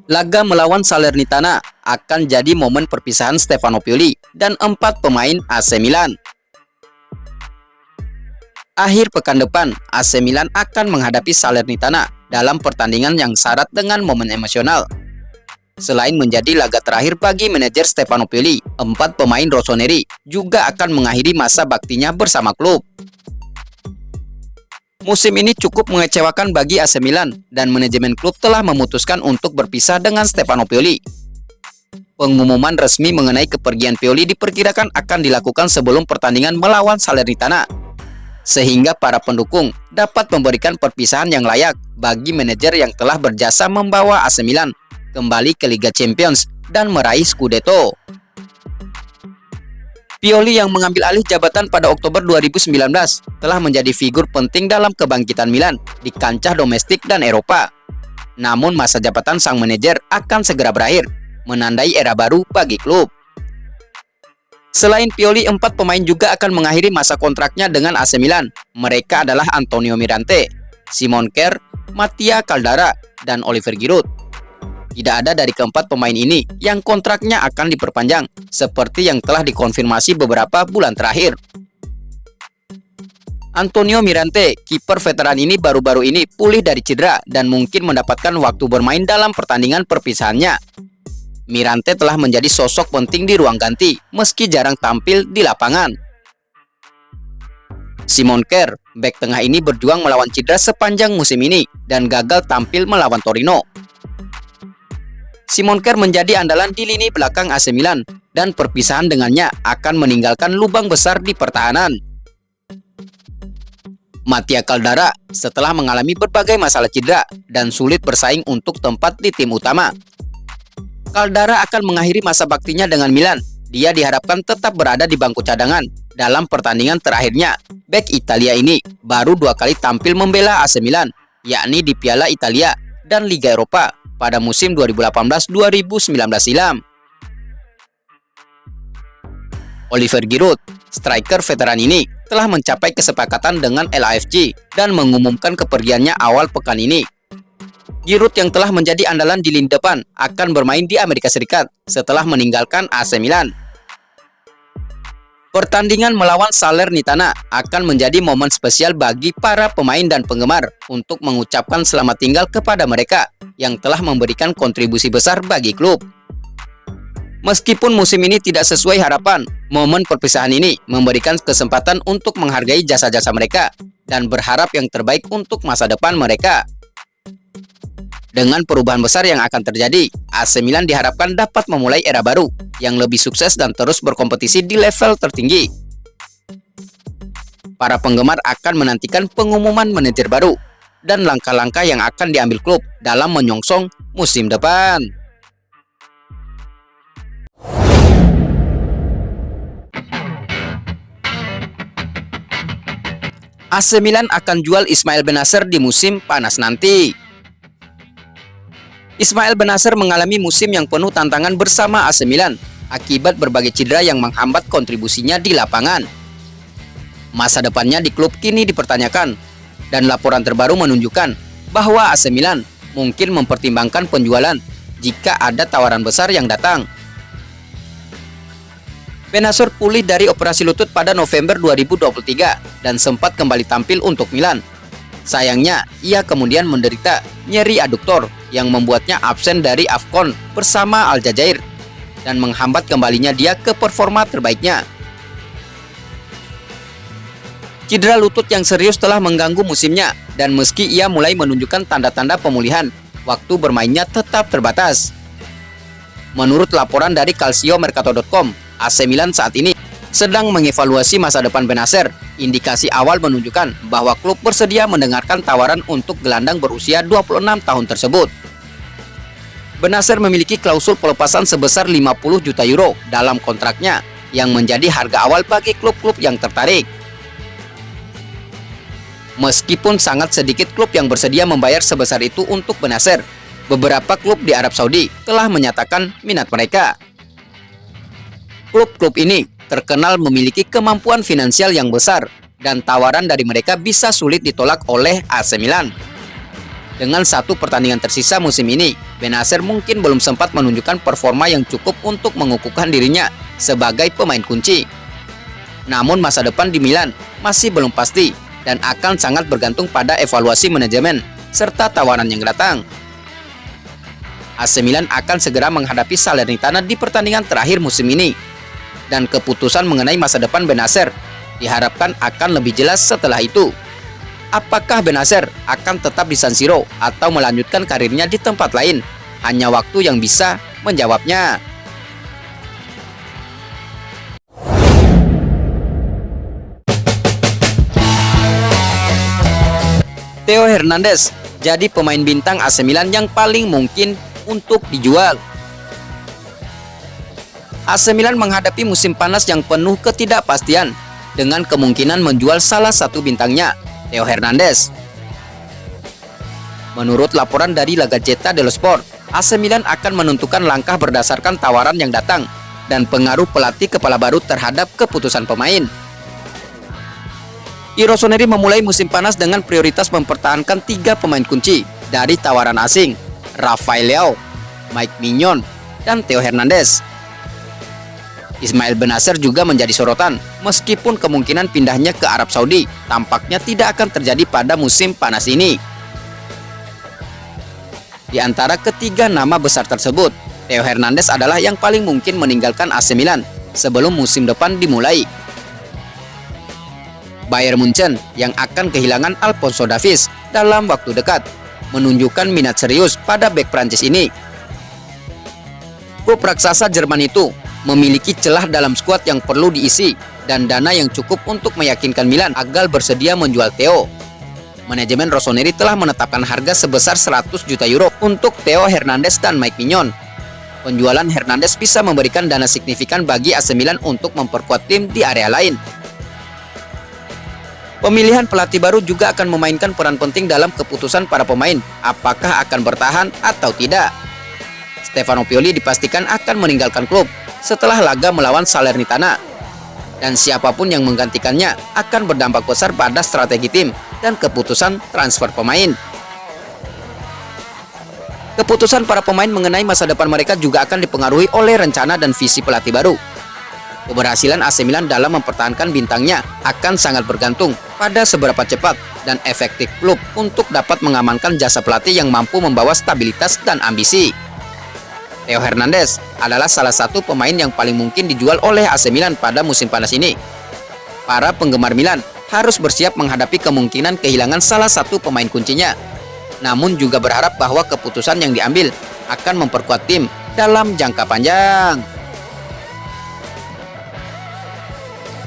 Laga melawan Salernitana akan jadi momen perpisahan Stefano Pioli dan 4 pemain AC Milan. Akhir pekan depan, AC Milan akan menghadapi Salernitana dalam pertandingan yang syarat dengan momen emosional. Selain menjadi laga terakhir bagi manajer Stefano Pioli, 4 pemain rossoneri juga akan mengakhiri masa baktinya bersama klub. Musim ini cukup mengecewakan bagi AC Milan dan manajemen klub telah memutuskan untuk berpisah dengan Stefano Pioli. Pengumuman resmi mengenai kepergian Pioli diperkirakan akan dilakukan sebelum pertandingan melawan Salernitana, sehingga para pendukung dapat memberikan perpisahan yang layak bagi manajer yang telah berjasa membawa AC Milan kembali ke Liga Champions dan meraih Scudetto. Pioli yang mengambil alih jabatan pada Oktober 2019 telah menjadi figur penting dalam kebangkitan Milan di kancah domestik dan Eropa. Namun masa jabatan sang manajer akan segera berakhir, menandai era baru bagi klub. Selain Pioli, 4 pemain juga akan mengakhiri masa kontraknya dengan AC Milan. Mereka adalah Antonio Mirante, Simon Kjær, Mattia Caldara, dan Oliver Giroud. Tidak ada dari keempat pemain ini yang kontraknya akan diperpanjang, seperti yang telah dikonfirmasi beberapa bulan terakhir. Antonio Mirante, kiper veteran ini baru-baru ini pulih dari cedera dan mungkin mendapatkan waktu bermain dalam pertandingan perpisahannya. Mirante telah menjadi sosok penting di ruang ganti, meski jarang tampil di lapangan. Simon Kjær, bek tengah ini berjuang melawan cedera sepanjang musim ini dan gagal tampil melawan Torino. Simon Kjær menjadi andalan di lini belakang AC Milan dan perpisahan dengannya akan meninggalkan lubang besar di pertahanan. Mattia Caldara setelah mengalami berbagai masalah cedera dan sulit bersaing untuk tempat di tim utama. Caldara akan mengakhiri masa baktinya dengan Milan. Dia diharapkan tetap berada di bangku cadangan dalam pertandingan terakhirnya. Bek Italia ini baru 2 kali tampil membela AC Milan, yakni di Piala Italia dan Liga Eropa pada musim 2018-2019 silam. Oliver Giroud, striker veteran ini, telah mencapai kesepakatan dengan LAFC dan mengumumkan kepergiannya awal pekan ini. Giroud yang telah menjadi andalan di lini depan akan bermain di Amerika Serikat setelah meninggalkan AC Milan. Pertandingan melawan Salernitana akan menjadi momen spesial bagi para pemain dan penggemar untuk mengucapkan selamat tinggal kepada mereka yang telah memberikan kontribusi besar bagi klub. Meskipun musim ini tidak sesuai harapan, momen perpisahan ini memberikan kesempatan untuk menghargai jasa-jasa mereka dan berharap yang terbaik untuk masa depan mereka. Dengan perubahan besar yang akan terjadi, AC Milan diharapkan dapat memulai era baru yang lebih sukses dan terus berkompetisi di level tertinggi. Para penggemar akan menantikan pengumuman manajer baru dan langkah-langkah yang akan diambil klub dalam menyongsong musim depan. AC Milan akan jual Ismail Bennacer di musim panas nanti. Ismail Bennacer mengalami musim yang penuh tantangan bersama AC Milan akibat berbagai cedera yang menghambat kontribusinya di lapangan. Masa depannya di klub kini dipertanyakan, dan laporan terbaru menunjukkan bahwa AC Milan mungkin mempertimbangkan penjualan jika ada tawaran besar yang datang. Bennacer pulih dari operasi lutut pada November 2023 dan sempat kembali tampil untuk Milan. Sayangnya, ia kemudian menderita nyeri aduktor yang membuatnya absen dari AFCON bersama Aljazair dan menghambat kembalinya dia ke performa terbaiknya. Cedera lutut yang serius telah mengganggu musimnya dan meski ia mulai menunjukkan tanda-tanda pemulihan, waktu bermainnya tetap terbatas. Menurut laporan dari calciomercato.com, AC Milan saat ini sedang mengevaluasi masa depan Bennacer. Indikasi awal menunjukkan bahwa klub bersedia mendengarkan tawaran untuk gelandang berusia 26 tahun tersebut. Bennacer memiliki klausul pelepasan sebesar 50 juta euro dalam kontraknya, yang menjadi harga awal bagi klub-klub yang tertarik. Meskipun sangat sedikit klub yang bersedia membayar sebesar itu untuk Bennacer, beberapa klub di Arab Saudi telah menyatakan minat mereka. Klub-klub ini terkenal memiliki kemampuan finansial yang besar dan tawaran dari mereka bisa sulit ditolak oleh AC Milan. Dengan satu pertandingan tersisa musim ini, Bennacer mungkin belum sempat menunjukkan performa yang cukup untuk mengukuhkan dirinya sebagai pemain kunci. Namun masa depan di Milan masih belum pasti dan akan sangat bergantung pada evaluasi manajemen serta tawaran yang datang. AC Milan akan segera menghadapi Salernitana di pertandingan terakhir musim ini, dan keputusan mengenai masa depan Bennacer diharapkan akan lebih jelas setelah itu. Apakah Bennacer akan tetap di San Siro atau melanjutkan karirnya di tempat lain? Hanya waktu yang bisa menjawabnya. Theo Hernandez jadi pemain bintang AC Milan yang paling mungkin untuk dijual. AC Milan menghadapi musim panas yang penuh ketidakpastian dengan kemungkinan menjual salah satu bintangnya, Theo Hernandez. Menurut laporan dari La Gazzetta dello Sport, AC Milan akan menentukan langkah berdasarkan tawaran yang datang dan pengaruh pelatih kepala baru terhadap keputusan pemain. I Rossoneri memulai musim panas dengan prioritas mempertahankan 3 pemain kunci dari tawaran asing, Rafael Leao, Mike Mignon, dan Theo Hernandez. Ismail Bennacer juga menjadi sorotan, meskipun kemungkinan pindahnya ke Arab Saudi tampaknya tidak akan terjadi pada musim panas ini. Di antara ketiga nama besar tersebut, Theo Hernandez adalah yang paling mungkin meninggalkan AC Milan sebelum musim depan dimulai. Bayern Munchen yang akan kehilangan Alphonso Davies dalam waktu dekat menunjukkan minat serius pada bek Prancis ini. Klub raksasa Jerman itu memiliki celah dalam skuad yang perlu diisi dan dana yang cukup untuk meyakinkan Milan agar bersedia menjual Theo. Manajemen Rossoneri telah menetapkan harga sebesar 100 juta euro untuk Theo Hernandez dan Mike Mignon. Penjualan Hernandez bisa memberikan dana signifikan bagi AC Milan untuk memperkuat tim di area lain. Pemilihan pelatih baru juga akan memainkan peran penting dalam keputusan para pemain apakah akan bertahan atau tidak. Stefano Pioli dipastikan akan meninggalkan klub setelah laga melawan Salernitana, dan siapapun yang menggantikannya akan berdampak besar pada strategi tim dan keputusan transfer pemain. Keputusan para pemain mengenai masa depan mereka juga akan dipengaruhi oleh rencana dan visi pelatih baru. Keberhasilan AC Milan dalam mempertahankan bintangnya akan sangat bergantung pada seberapa cepat dan efektif klub untuk dapat mengamankan jasa pelatih yang mampu membawa stabilitas dan ambisi. Theo Hernandez adalah salah satu pemain yang paling mungkin dijual oleh AC Milan pada musim panas ini. Para penggemar Milan harus bersiap menghadapi kemungkinan kehilangan salah satu pemain kuncinya, namun juga berharap bahwa keputusan yang diambil akan memperkuat tim dalam jangka panjang.